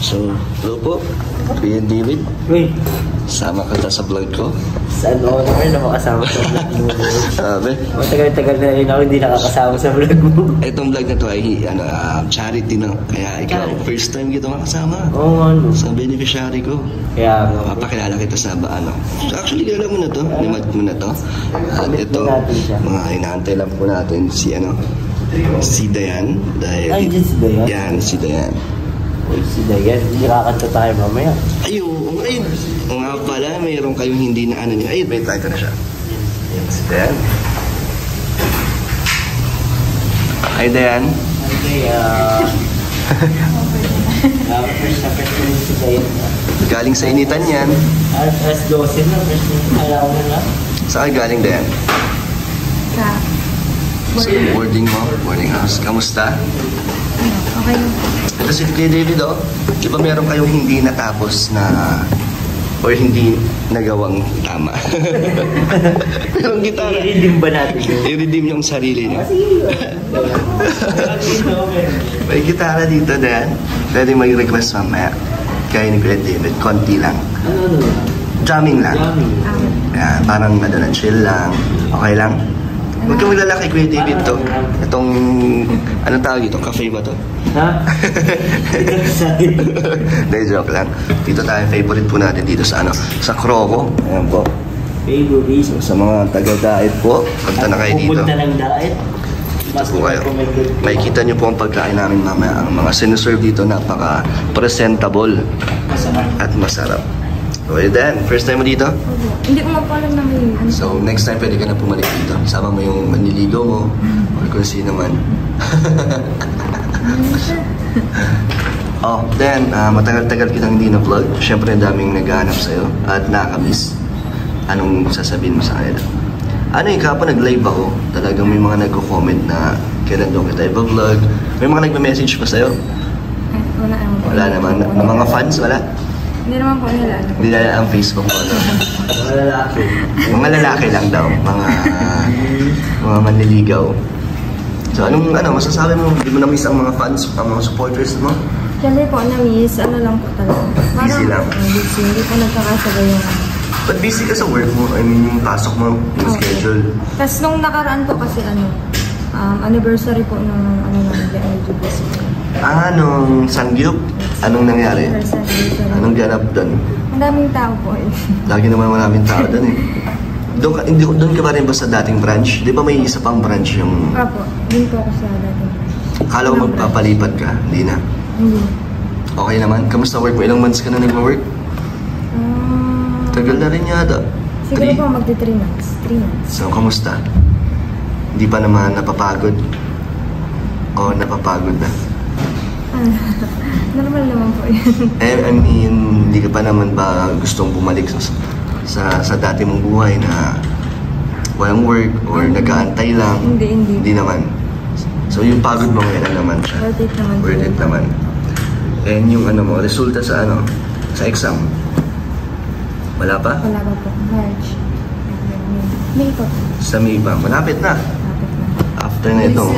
So, hello po. Kuya David. Uy. Sama ka sa vlog ko. Saan honor na makasama sa vlog mo? Sabi. Matagal-tagal na rin ako hindi nakakasama sa vlog mo. Itong vlog na to ay charity na. Kaya ikaw, first time kita makasama. Oo, ano. Sa beneficiary ko. Kaya nga. Papakilala kita sa ano. Actually, kilala mo na to. Limad mo na to. At ito, mga inaantay lang po natin si Dayan. Ay, si Dayan? Yan, si Dayan. Uy, si Dayan. Hindi kakanta tayo mamaya. Ayun, ayun. O nga pala, mayroon kayong hindi na ano niya. Ayun, may tayo na siya. Yan, si Dayan. Hi, Dayan. Hi, Dayan. First time si Dayan. Galing sa initan yan. Alas 12 na. Ayaw na lang. Saan galing, Dayan? Sa boarding mo, boarding house. Kamusta? okay lang. Ito si Kuya David, oh. Di ba meron kayong hindi natapos na or hindi nagawang tama? Merong gitara. I-redeem ba natin yun? I-redeem yung sarili niya. May gitara dito, Dan. Pwede mag-request mamaya. Kaya ni Kuya David, konti lang. Ano? Jamming lang. Jamming. Yan, parang madala chill lang. Okay lang? Huwag kang maglalaki, Kuya David, to. Itong, anong tawag dito? Cafe ba to? Ha? Hindi, joke lang. Dito tayo, favorite po natin dito sa sa Croco. Ayan po. Favorite. So, sa mga taga-diet po, punta na kayo dito. Pupunta ng diet. Dito po kayo. Makikita nyo po ang pagkain namin mamaya. Ang mga sinuserve dito, napaka-presentable at masarap. Okay, Dan, first time mo dito? Hindi ko mapalam na may So, next time pwede ka na pumalik dito. Sama mo yung manliligaw mo or kung sino man. Oh, then, matagal-tagal kitang hindi na-vlog. Siyempre, ang daming naghahanap sa'yo at nakakamiss. Anong sasabihin mo sa kanila? Ano yung kapag nag-live ako, talagang may mga nagko-comment na kailan daw kita iba-vlog. May mga nagme-message pa sa'yo? Wala naman po. Wala naman. Ng mga fans, wala? Hindi naman po nila. Hindi na ang Facebook mo, no? Mga lalaki. Mga lalaki lang daw. Mga manliligaw. So, masasabi mo? Hindi mo na-miss ang mga fans, ang mga supporters mo? Siyempre po, na-miss. Ano lang po talaga. Busy lang. Busy. Hindi po nagkakasabay yung But busy ka sa work mo? I mean, yung pasok mo, yung schedule. Tapos nung nakaraan po kasi anniversary po ng LGBT. Nung Sangyup? Anong nangyari? Anong ganap doon? Ang daming tao po eh. Lagi naman maraming tao doon eh. Doon ka ba rin ba sa dating branch? Di ba may isa pang branch yung... Opo, din po ako sa dating. Akala ko magpapalipat ka? Hindi na? Hindi. Okay naman? Kamusta work mo? Ilang months ka na nag-work? Tagal na rin yata. Siguro po magti 3 months. 3 months. So, kamusta? Hindi pa naman napapagod? O napapagod na? Normal naman po yun. I mean, hindi ka pa naman ba gustong bumalik sa dati mong buhay na walang work or nag-aantay lang? Hindi. Hindi naman. So, yung pagod mo ngayon naman siya? Worth it naman. Worth it naman. And yung resulta sa sa exam? Wala pa? Wala pa po. March. May po. Sa May ba? Malapit na. Malapit na. After na ito,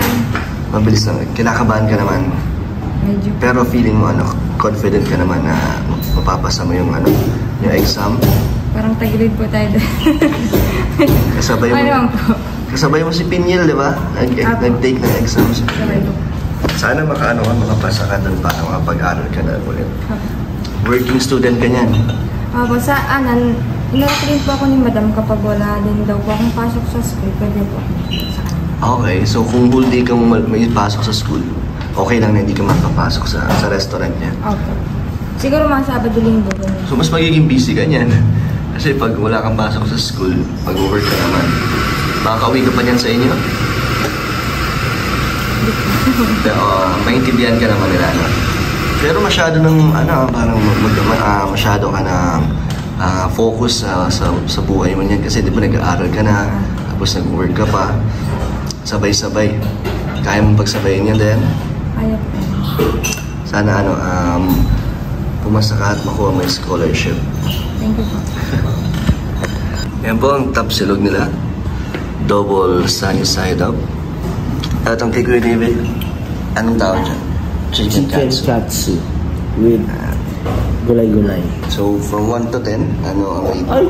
mabilis lang. Kinakabahan ka naman. Medyo. Pero feeling mo, confident ka naman na mapapasa mo yung exam? Parang tagilid po tayo doon. Kasabay mo si Pinyel, di ba? Nag-take ng exams. Sabay po. Sana makapasa ka doon para makapag-aral ka na ulit. Working student ka niyan. Opo, na-train po ako ni Madam kapag wala din daw po akong pasok sa school, pwede po. Okay, so kung whole day kang may pasok sa school, okay lang na hindi ka makapasok sa restaurant niya. Opo. Siguro mga Sabado-Linggo. So mas magiging busy ka niyan. Kasi pag wala kang pasok sa school, pag-work ka naman, makaka-uwi ka pa niyan sa inyo? Pero maintindihan ka naman nila, no? Pero masyado masyado ka na focus sa buhay mo niyan kasi di ba nag-aaral ka na, tapos nag-work ka pa, sabay-sabay. Kaya mong pagsabayin yan din? Ayaw po. Sana pumasa ka at makuha mo yung scholarship. Thank you po. Yan po ang top silog nila. Double sunny side up. At ang kay Kuya David, anong tawag dyan? Chicken katsu. With Gulay-gulay. So, from 1 to 10, ano ang rate? Ay,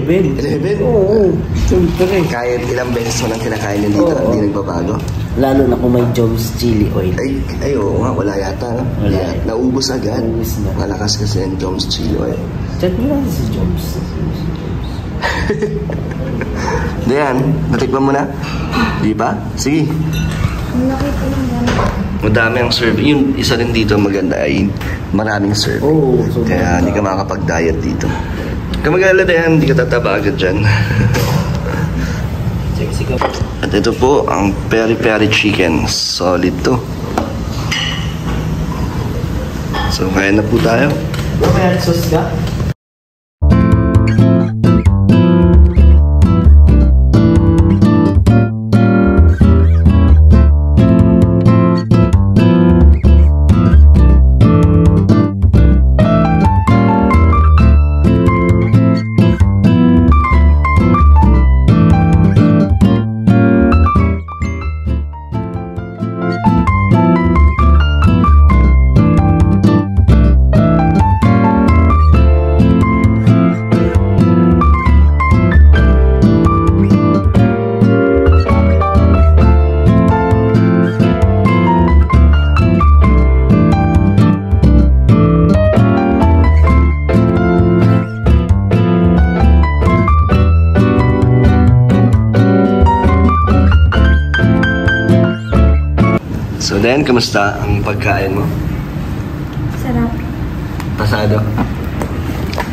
11. 11? Oo, siyempre. Kahit ilang beses mo nang kinakain yun dito, Oo. hindi nagbabago? Lalo na kung may Jones chili oil. Ay, oo nga, wala yata. No? Wala. Yeah, naubos agad. Naubos na. Malakas kasi yung Jones chili oil. Check mo lang si Jones. Dayan, natikman mo na? Di ba? Sige. Ang laki po yung gano'n. Madami ang serve. Yung isa rin dito maganda ay maraming serve. Oo, so Kaya hindi ka makakapag-diet dito. Kung mag-alala yan, hindi ka tataba agad dyan. Sexy ka. At ito po, ang peri-peri chicken. Solid to. So, kaya na po tayo. May sauce ka? So then, kamusta ang pagkain mo? Sarap. Pasado?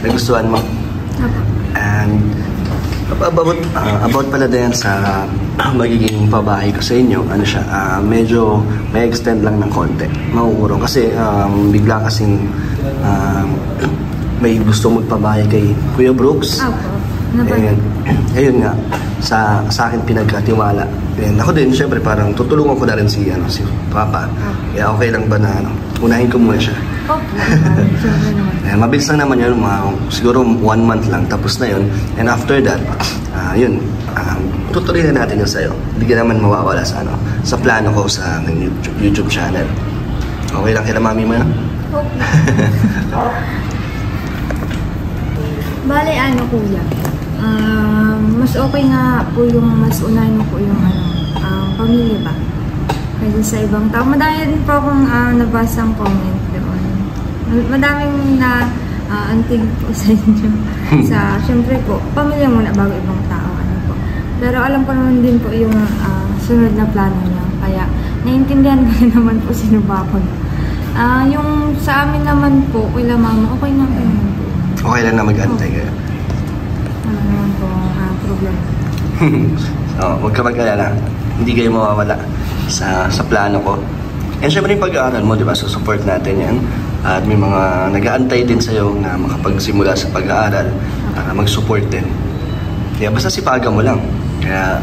Nagustuhan mo? Apo. And about pala din sa magiging pabahay ko sa inyo, ano siya, medyo may extend lang ng konti. Mauurong kasi bigla kasing may gusto magpabahay kay Kuya Brooks. Apo. And, ayun nga, sa akin pinagkatiwala. And ako din, syempre, parang tutulungan ko na rin si Papa. Kaya okay lang ba na unahin ko muna siya? Opo. Siyempre naman. Mabilis lang naman yun, siguro 1 month lang, tapos na yun. And after that, tutuloy na natin yun sa'yo. Hindi ka naman mawawala sa plano ko sa YouTube channel. Okay lang kila mami mo yun? Opo. Bale, kuya? Mas okay nga po yung mas unahin mo po yung pamilya ba? Kasi sa ibang tao, madami din po akong nabasang comment doon. Madaming na antig po sa inyo. Siyempre po, pamilya muna bago ibang tao. Po. Pero alam ko naman din po yung sunod na plano niya. Kaya naiintindihan ko rin naman po sinubapag. Yung sa amin naman po, kila mama, okay na po. Okay lang na mag-antay kayo. Ano naman po problema. Huwag ka mag-alala. Hindi kayo mawawala sa plano ko. And syempre yung pag-aaral mo, di ba? So support natin yan. At may mga nag-aantay din sa'yo na makapagsimula sa pag-aaral, mag-support din. Kaya basta sipagan mo lang. Kaya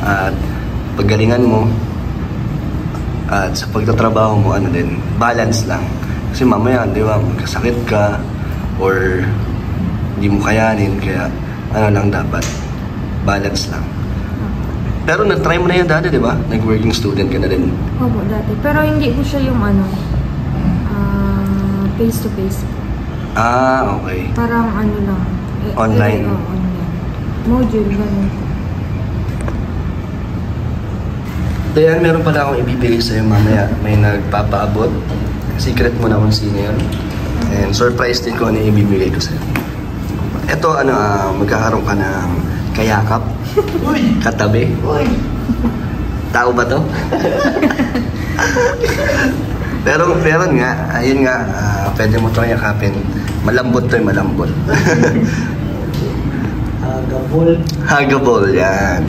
paggalingan mo at sa pagtatrabaho mo, balance lang. Kasi mamaya, di ba, magkasakit ka or hindi mo kayanin, kaya lang dapat, balance lang. Pero na-try mo na yan dati, di ba? Nag-working student ka na rin. Opo, dati. Pero hindi ko siya yung face-to-face. Okay. Parang lang. Online? Online. Module, ganun. Dayan, meron pala akong ibibigay sa'yo mamaya. May nagpapaabot. Secret mo na kung sino yun. And surprise din ko ano yung ibibigay ko sa'yo. Ito, magkakaroon ka ng kayakap. Katabi. Tao ba to? pero nga, ayun nga, pwede mo itong yakapin. Malambot to, malambot. Hagabol. Hagabol, yan.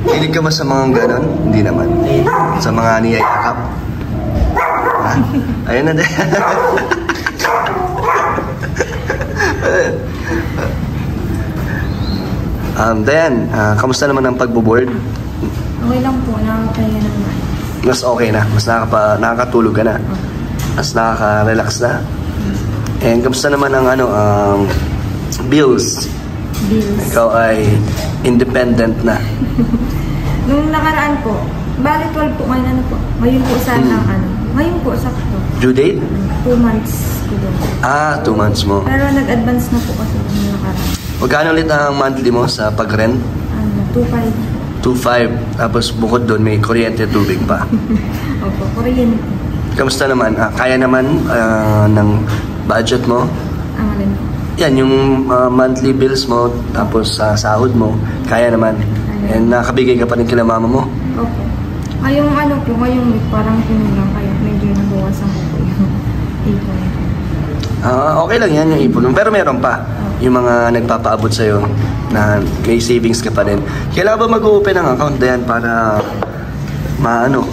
Hilig ka ba sa mga ganon? Hindi naman. Sa mga niyayakap? Ayun na din. Dayan, kamusta naman ang pagbo-board? Okay lang po, nakakaya naman. Mas okay na? Mas nakakatulog ka na? Mas nakaka-relax na? And kamusta naman ang bills? Bills. Ikaw ay independent na. Nung nakaraan po, bali 12 po ngayon po. Ngayon po sana ngayon po sakto. Due date? 2 months. ko doon. 2 months mo. Pero nag-advance na po kasi yung nakaraan. Magkano ulit ang monthly mo sa pag-rent? 2.5. 2.5. Tapos bukod doon may kuryente at tubig pa. Opo, kuryente. Kamusta naman? Kaya naman ng budget mo? Ang alin po. Yan, yung monthly bills mo, tapos sa sahod mo, kaya naman. And nakabigay ka pa rin kila mama mo? Opo. Ngayong ano po, ngayong week parang kinulang kaya medyo nabawasan ko po yung ipon. Okay lang yan yung ipon mo. Pero meron pa yung mga nagpapaabot sa'yo na may savings ka pa rin. Kailangan ba mag-open ng account yan para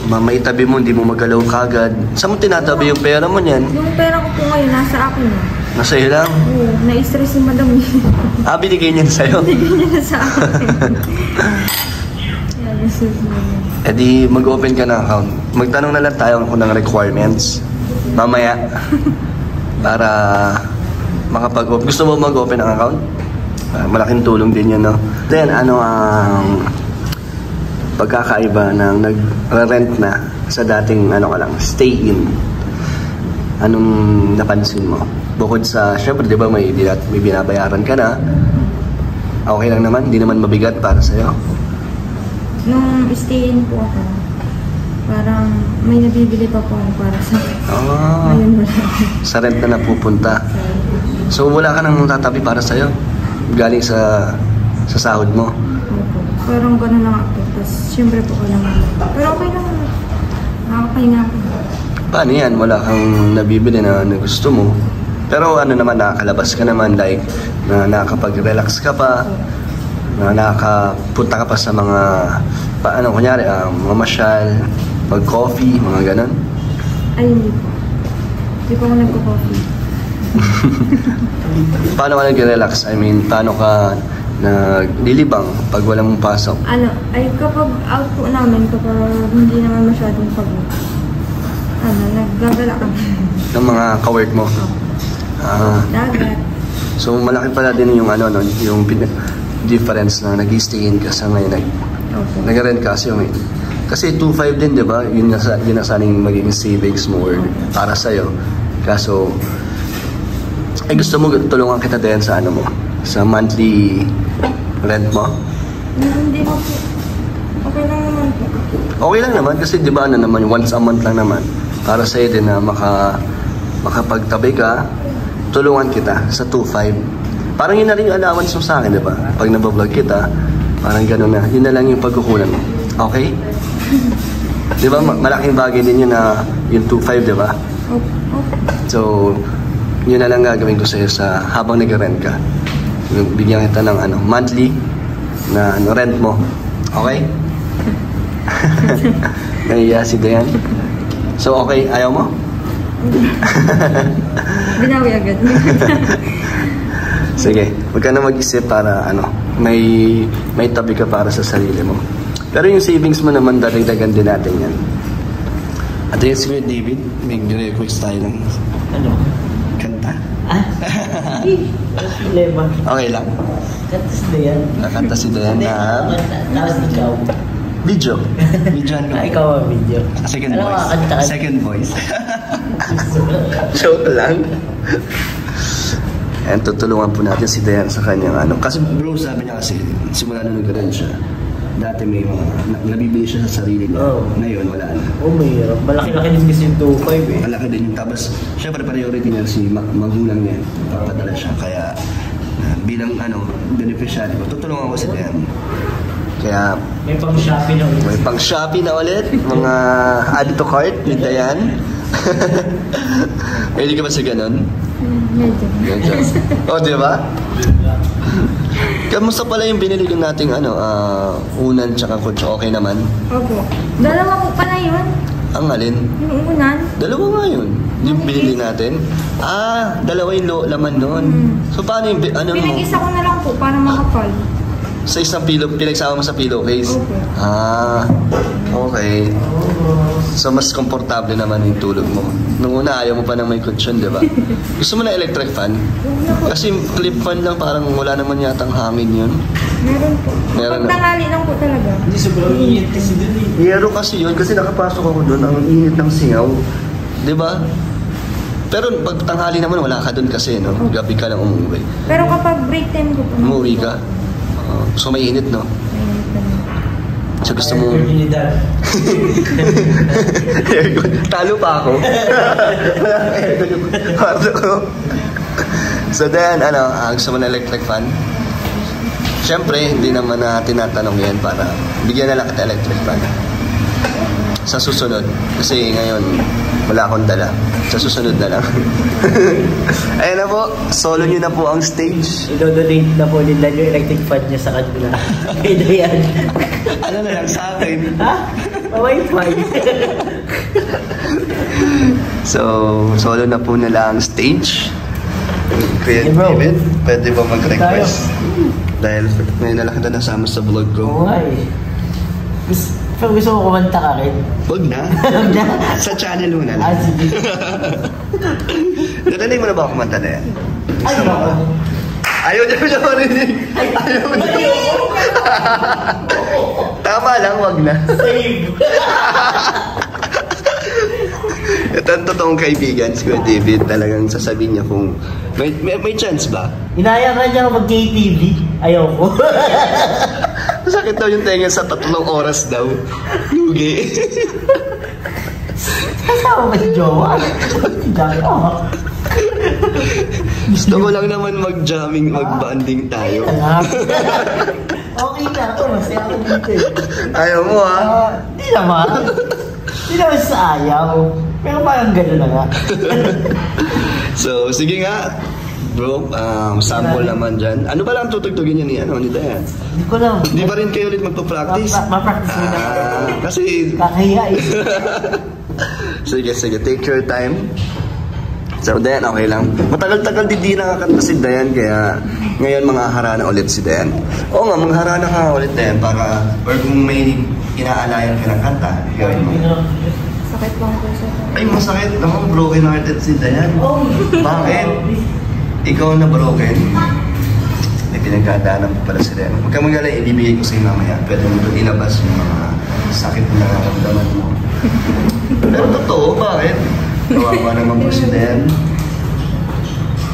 maitabi mo, hindi mo magalaw kagad? Saan mo tinatabi yung pera mo niyan? Yung pera ko po ngayon nasa akin na. Nasa iyo lang? Oo, na-stress si madam. Binigay niya sa'yo? Binigay niya na sa akin. Kaya gusto niya. Eh di mag-open ka ng account. Magtanong na lang tayo kung ng requirements. Mamaya. Para makapag-open. Gusto mo mag-open ng account? Malaking tulong din yun, no? Then, ano ang pagkakaiba ng nag-rent na sa dating, stay-in? Anong napansin mo? Bukod sa, syempre, di ba, may binabayaran ka na. Okay lang naman, hindi naman mabigat para sa'yo. Nung stay-in po ako, parang may nabibili pa po ako para sa ngayon wala. Sa rent na napupunta. So wala ka nang tatabi para sa'yo? Galing sa sahod mo? Opo. Parang gano'n lang ako. Tapos syempre po wala naman. Pero okay lang naman. Nakakapahinga ako. Paano yan? Wala kang nabibili na gusto mo. Pero naman, nakakalabas ka naman, like, na nakakapag-relax ka pa, na nakakapunta ka pa sa mga, kunyari, mamasyal, mag-coffee, mga ganon. Ay, hindi po. Hindi po ako nagko-coffee. Paano ka nag-relax? I mean, paano ka naglilibang pag walang pasok? Kapag out po namin, kapag hindi naman masyadong pagod, naggagala kami. Ng mga ka-work mo? Dagat. So malaki pala din yung yung difference na nag-stay-in ka sa ngayon nag-rent ka kasi 2.5 din, di ba? Yun na saning magiging savings mo or para sa'yo. Kaso gusto mo tulungan kita din sa mo, sa monthly rent mo? Hindi mo po. Okay lang naman po. Okay lang naman kasi di ba once a month lang naman para sa'yo din na makapagtabi ka. Tulungan kita sa 2.5. Parang yun na rin yung allowance mo sa akin, di ba? Pag nabablog kita, parang gano'n na. Yun na lang yung pagkukunan mo. Okay? Di ba? Malaking bagay din yun na yung 2.5, di ba? Okay. So, yun na lang gagawin ko sa'yo sa habang nag-rent ka. Bigyan kita ng monthly na rent mo. Okay? Nahiya si Dayan. So, okay? Ayaw mo? Binawi agad. Sige, huwag ka na mag-isip para may tabi ka para sa sarili mo. Pero yung savings mo naman, dadagdagan din natin yan. At yun, si David, may request tayo ng kanta. Lema. Okay lang. Katas na yan. Nakanta si Dayan na Tapos ikaw. video. Video Ikaw ang video. Second Ano voice. kakanta ka? Second voice. Joke lang. And tutulungan po natin si Dayan sa kanyang Kasi bro, sabi niya kasi, simula na nag-rent siya, dati may mga, nabibili siya sa sarili niya. Oh. Ngayon, wala na. Mahirap. Malaki-laki din kasi yung 2.5 eh. Malaki din yung tapos, syempre priority niya si magulang niya. Papadala siya. Kaya, bilang beneficiary ko, tutulungan ko si Dayan. Kaya, May pang-Shopee na ulit. may pang-Shopee na ulit. Mga add to cart ni Dayan. Hindi ka ba sa ganun? Medyo. Di ba? Kamusta pala yung binili ko nating unan tsaka kotse? Okay naman? Opo. Dalawa po pala yun. Ang alin? Yung unan. Dalawa nga yun. Yung binili natin. Dalawa yung laman nun. So paano yung Pinag-isa ko na lang po para makapal. sa isang pinagsama mo sa pillowcase? Opo. Okay. So mas komportable naman yung tulog mo. Nung una ayaw mo pa ng may kutsyon, di ba? Gusto mo na electric fan? Kasi clip fan lang parang wala naman yatang hangin yun. Meron po. Meron Pag tangali lang po talaga. Hindi sobrang init kasi dun eh. Yero kasi yun kasi nakapasok ako doon ang init ng singaw. Di ba? Pero pag tanghali naman, wala ka doon kasi, no? Gabi ka lang umuwi. Pero kapag break time ko po. Umuwi ka? So may init, no? So gusto mo... Trinidad. Talo pa ako. Kwarto ko. So then, gusto mo na electric fan? Siyempre, hindi naman na tinatanong yan para bigyan na lang kita electric fan. Sa susunod. Kasi ngayon, wala akong dala. Sa susunod na lang. Ayan na po. Solo nyo na po ang stage. I-donate na po nila yung electric fan niya sa kanila. Kaya yan. Ano na lang sa akin? Ha? Pa-wifi. So, solo na po nila ang stage. Kuya Hey, bro. David, pwede ba mag-request? Dahil ngayon na lang kita nasama sa vlog ko. Oo nga eh. Pero gusto mo kumanta ka rin? Huwag na. Sa channel mo na lang. Sige. Narinig mo na ba ako kumanta na yan? Ay, Gusto mo ba? ako. Ayaw niya siya marinig. Ayaw niya. Tama lang, wag na. Save. Ito ang totoong kaibigan, si Kuya David. Talagang sasabihin niya kung may chance ba? Inaya ka niya mag-KTV. Ayaw ko. Masakit daw yung tenga sa 3 oras daw. Lugi. Kasama ba si Jowa? Diyan ka. Gusto ko lang naman mag-jamming, mag-banding tayo. Okay na ako. Masaya ako dito eh. Ayaw mo ha? Di naman. Di naman sa ayaw. Pero parang gano'n na nga. So, sige nga. Bro, sample naman dyan. Ano ba lang tutugtugin niya ni Dayan? Hindi ko lang. Hindi ba rin kayo ulit magpa-practice? Ma-practice mo na. Kasi... Kakahiya eh. Sige, take your time. So, Dayan, okay lang. Matagal-tagal di nakakanta si Dayan, kaya ngayon mga harana ulit si Dayan. Oo nga, mga harana ka ulit Dayan para, or kung may inaalayan ka ng kanta, gawin mo. Sakit lang po siya. Ay, masakit naman, broken hearted si Dayan. Oh. Bakit? Ikaw na broken? May pinagkadaanan pa pala si Dayan. Huwag kang magaling, ibibigay ko sa'yo mamaya. Pwede mo doon ilabas yung mga sakit na nararamdaman mo. Pero totoo, bakit? Kawawa naman po si Dayan.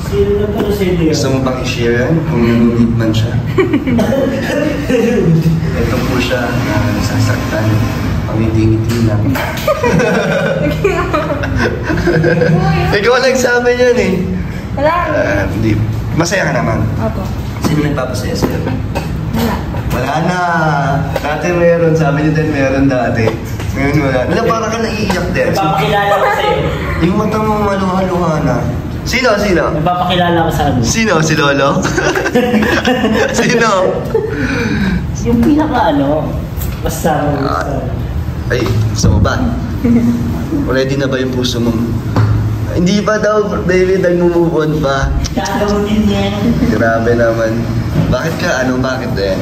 Sino na pala si Leo? Gusto mo bang i-share yan kung nanunod man siya? Ito po siya na sasaktan. Pangiti-ngiti lang. Ikaw nagsabi niyan eh. Wala. Hindi. Masaya ka naman. Opo. Sino nagpapasaya sa'yo? Wala. Wala na. Dati meron. Sabi niyo din meron dati. Ngayon wala. Wala, parang ka naiiyak din. Nagpapakilala ko sa'yo. Yung mata mo maluha-luha na. Sino? Nagpapakilala ko sa ano. Sino? Si Lolo? Sino? Yung pinaka ano. Basta. Ay, gusto mo ba? Ready na ba yung puso mo? Hindi pa daw, David, nag-move on pa. Gagawin yan. Grabe naman. Bakit din?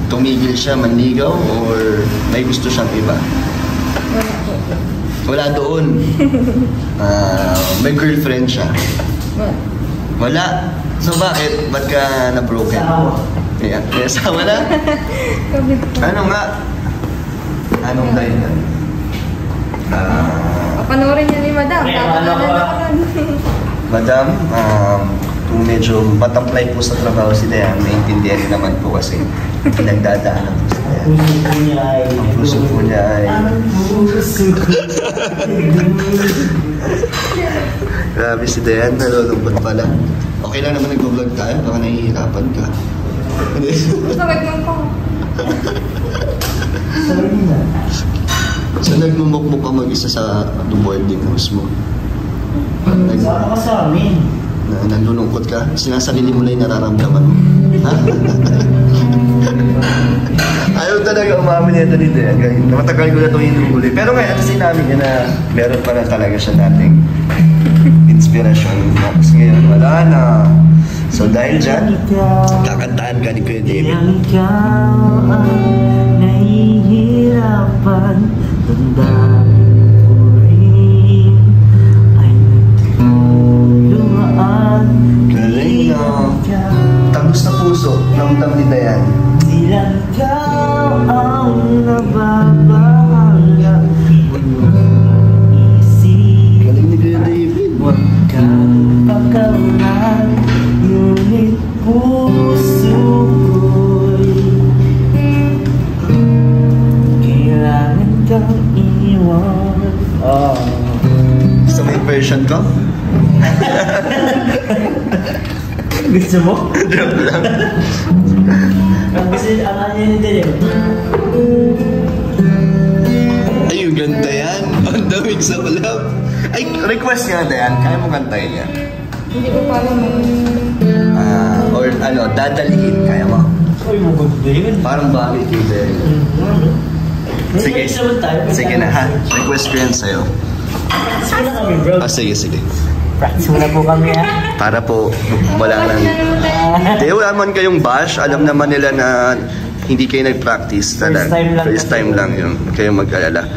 Tumigil siya, manligaw, or may gusto siyang iba? Wala po. Wala doon. May girlfriend siya. Wala. Wala? So bakit? Ba't ka na-broken? Asawa. May asawa na? Kabit po. Ano nga? Anong dahilan? Panoorin niya ni Madam. May Tama ano na ka? ako. Madam, kung medyo matamply po sa trabaho si Dayan, naiintindihan niyo naman po kasi pinagdadaanan po si Dayan. Puso po niya ay... Ang puso po niya ay... Ang puso ko. Grabe si Dayan, nalulungkot pala. Okay lang naman nag-vlog tayo, baka nahihirapan ka. Sakit lang po. Sabi na. So nagmumukmuk ka mag-isa sa boarding house mo? Sama ka sa amin. Nalulungkot ka? Sinasarili mo lang yung nararamdaman mo. Ha? Ayaw talaga umamin nito ni Dayan. Matagal ko na itong inuhuli. Pero ngayon, sinabi niya na meron pa na talaga siya dating inspirasyon. Tapos ngayon, wala na. So dahil dyan, kakantaan ka ni Kuya David. Yang ikaw ay nahihirapan, tandaan ko rin ay nagtuluan. Galing na. Tangos na puso, namdam ni Dayan. Di lang ikaw ang nababahanga. Isip Galing ni Kuya David. ko? Gusto mo? Joke lang. Ang gusto, ang ano yun din yun. Ay, yung ganda yan. Ang daming sa ulap. Ay, request nga Dayan. Kaya mo kantayin yan. Hindi ko pa alam mo. Or ano, dadalihin. Kaya mo? Ay, maganda yun. Parang bagay kay Dayan. Sige. Sige na ha. Request ko yan sa'yo. Practice muna kami, bro. Sige, sige. Practice muna po kami, ha? Para po wala lang. Hindi, wala man kayong bash. Alam naman nila na hindi kayo nag-practice. First time lang yun. Huwag kayong mag-alala.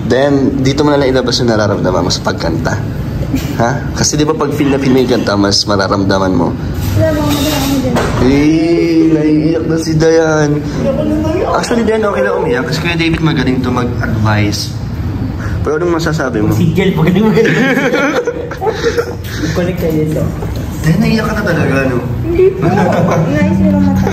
Then, dito mo na lang ilabas yung nararamdaman mo sa pagkanta. Ha? Kasi di ba pag feel na feel mo yung kanta, mas mararamdaman mo. Naiiyak na si Dayan. Actually, Dayan, okay lang umiyak. Kasi Kuya David magaling to mag-advise. Pero anong masasabi mo? Sigil, magaling. Connect kayo dito. Dayan, naiiyak ka na talaga, no? Hindi po. Nais mo lang mata.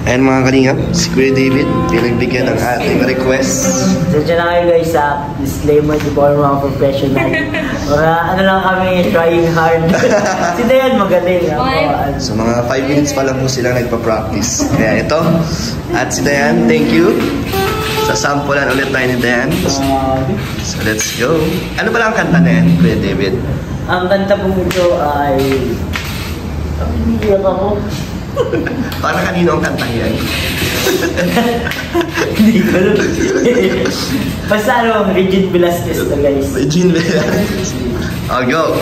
Ayan mga kalingap, si Kuya David, pinagbigyan ng ating request. So, dyan na kayo guys sa disclaimer, di ba mga professional. Ano lang kami, trying hard. Si Dayan magaling. So mga 5 minutes pa lang po sila nagpa-practice. Kaya ito, at si Dayan, thank you. Sasampulan ulit tayo ni Dayan. So let's go. Ano ba lang ang kanta na yan, Kuya David? Ang kanta po ito ay... Iyak ako. Para kanino ang kanta yan? Hindi ko alam. Basta ano, Regine Velasquez to guys. Regine Velasquez. I'll go.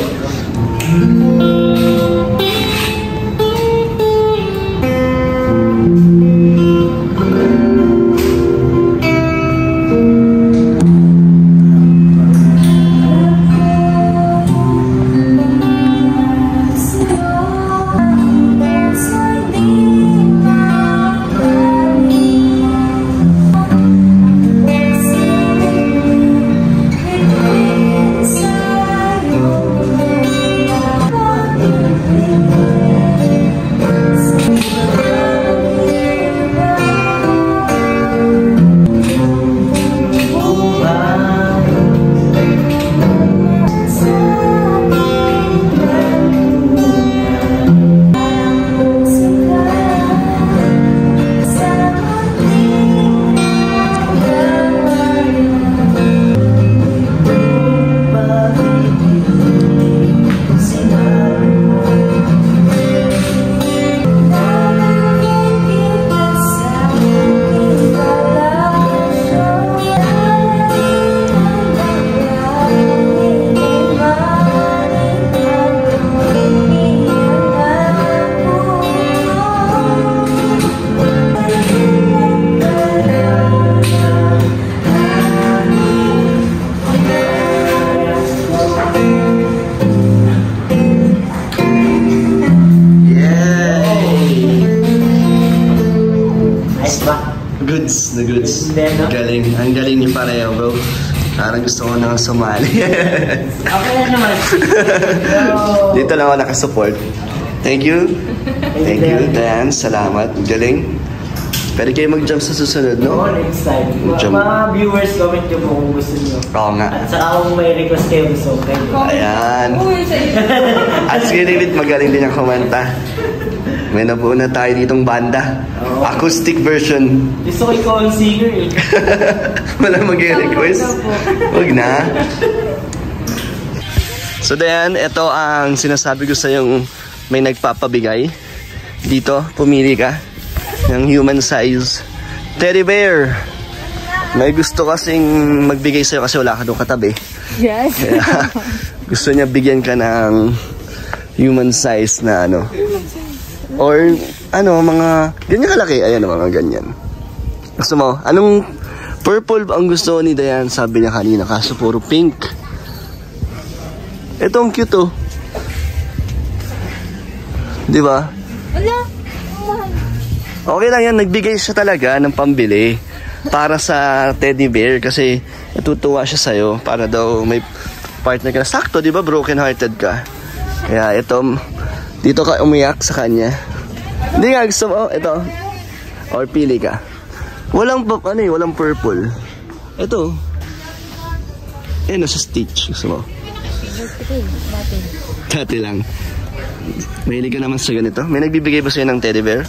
Goods, the goods. Galing. Ang galing niyo pareho, bro. Parang gusto ko nang sumali. Okay na naman. Dito lang ako nakasupport. Thank you. Thank you, Dan. Salamat. Galing. Pwede kayo mag-jump sa susunod, no? Oo, next time. Mga viewers, comment nyo po kung gusto nyo. Oo nga. At saka kung may request kayo, gusto ko kayo. Ayan. At si David, magaling din ang kumanta. May nabuo na tayo ditong banda. Oo. Acoustic version. Gusto ko ikaw ang singer eh. Wala mag-request. Huwag na. So Dayan, ito ang sinasabi ko sa yung may nagpapabigay. Dito, pumili ka ng human size teddy bear. May gusto kasing magbigay sa'yo kasi wala ka doon katabi. Yes. Kaya, gusto niya bigyan ka ng human size na ano. Or ano, mga ganyan kalaki. Ayan, mga ganyan. Gusto mo? Anong purple ang gusto ni Dayan? Sabi niya kanina, kaso puro pink. Ito ang cute oh. Di ba? Wala. Okay lang yan, nagbigay siya talaga ng pambili para sa teddy bear kasi natutuwa siya sa'yo para daw may partner ka na. Sakto, di ba? Broken hearted ka. Kaya ito, dito ka umiyak sa kanya. Hindi nga, gusto mo, ito. Or pili ka. Walang, ano eh, walang purple. Ito. Eh, nasa Stitch. Gusto mo? Dati lang. Mahilig ka naman sa ganito. May nagbibigay ba sa'yo ng teddy bear?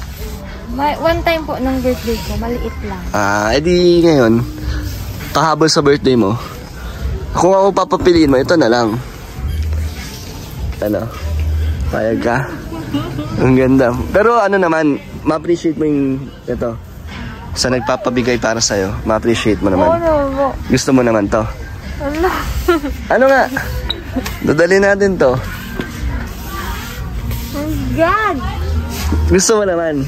One time po ng birthday ko, maliit lang. Edi ngayon, pahabol sa birthday mo, kung ako papapiliin mo, ito na lang. Ano? Payag ka? Ang ganda. Pero ano naman, ma-appreciate mo yung ito. Sa nagpapabigay para sa'yo, ma-appreciate mo naman. Oo. Gusto mo naman to. Wala. Ano nga? Dadali natin to. Oh God! Gusto mo naman?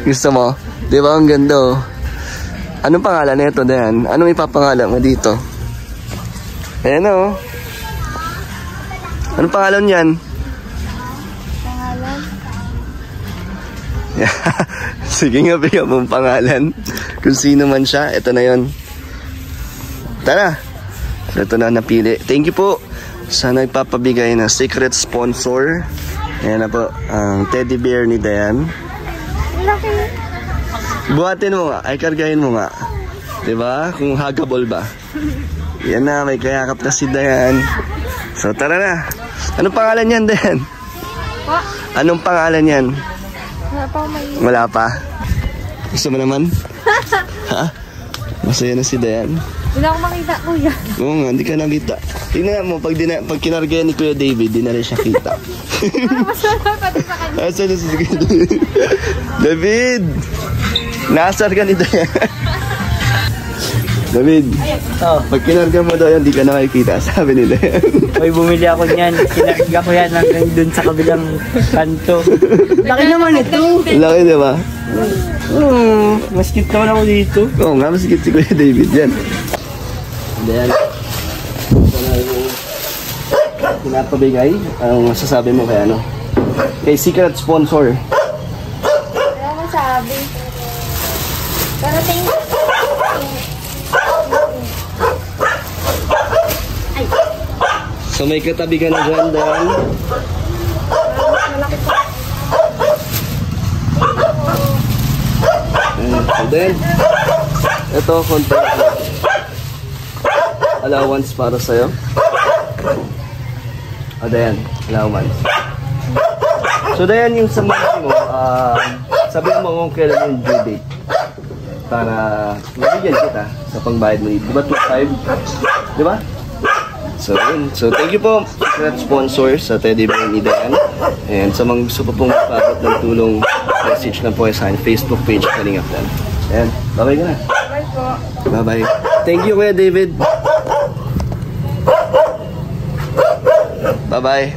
Gusto mo? Di ba ang ganda oh? Anong pangalan nito, Dayan? Anong ipapangalan mo dito? Ayan oh. Anong pangalan yan? Pangalan? Sige nga, bigyan mong pangalan. Kung sino man siya, ito na yon. Tara. So, ito na napili. Thank you po sa nagpapabigay na secret sponsor. Ayan na po, ang teddy bear ni Dayan. Laki. Buhatin mo nga, ay kargahin mo nga. Diba? Kung huggable ba. Yan na, may kayakap na si Dayan. So, tara na. Anong pangalan yan, Dayan? Pa? Anong pangalan yan? Wala pa may... Wala pa? Gusto mo naman? Ha? Masaya na si Dayan. Wala akong makita, kuya. Oo nga, hindi ka nakita. Tingnan mo, pag kinargayan ni Kuya David, di na rin siya kita. Masarap pati sa kanya. Asa na si David! Nasar ka ni Dayan. David, pag kinarga mo daw yan, di ka nakikita, sabi ni Dayan. May bumili ako niyan. Kinarga ko yan hanggang dun sa kabilang kanto. Laki naman ito. Laki, di ba? Mas cute naman ako dito. Oo nga, masikip si Kuya David yan. Dayan. Ito na yung pinapabigay. Anong masasabi mo kay ano? Kay secret sponsor. Wala masabi. Pero thank you. So may katabi ka na dyan, Dayan. Malaki pa. And then, ito, konti allowance para sa'yo. Dayan, allowance. So, Dayan, yung sa monthly mo, sabihin mo kung kailan yung due date para mabigyan kita sa pangbayad mo. Diba 2.5? Diba? So, yun. So, thank you po secret sponsor sa teddy bear ni Dayan. And sa mga gusto pa pong magpabot ng tulong, message lang po sa Facebook page Kalinga Plan. Ayan, bye-bye ka na. Bye po. Bye-bye. Thank you, Kuya David. Bye-bye.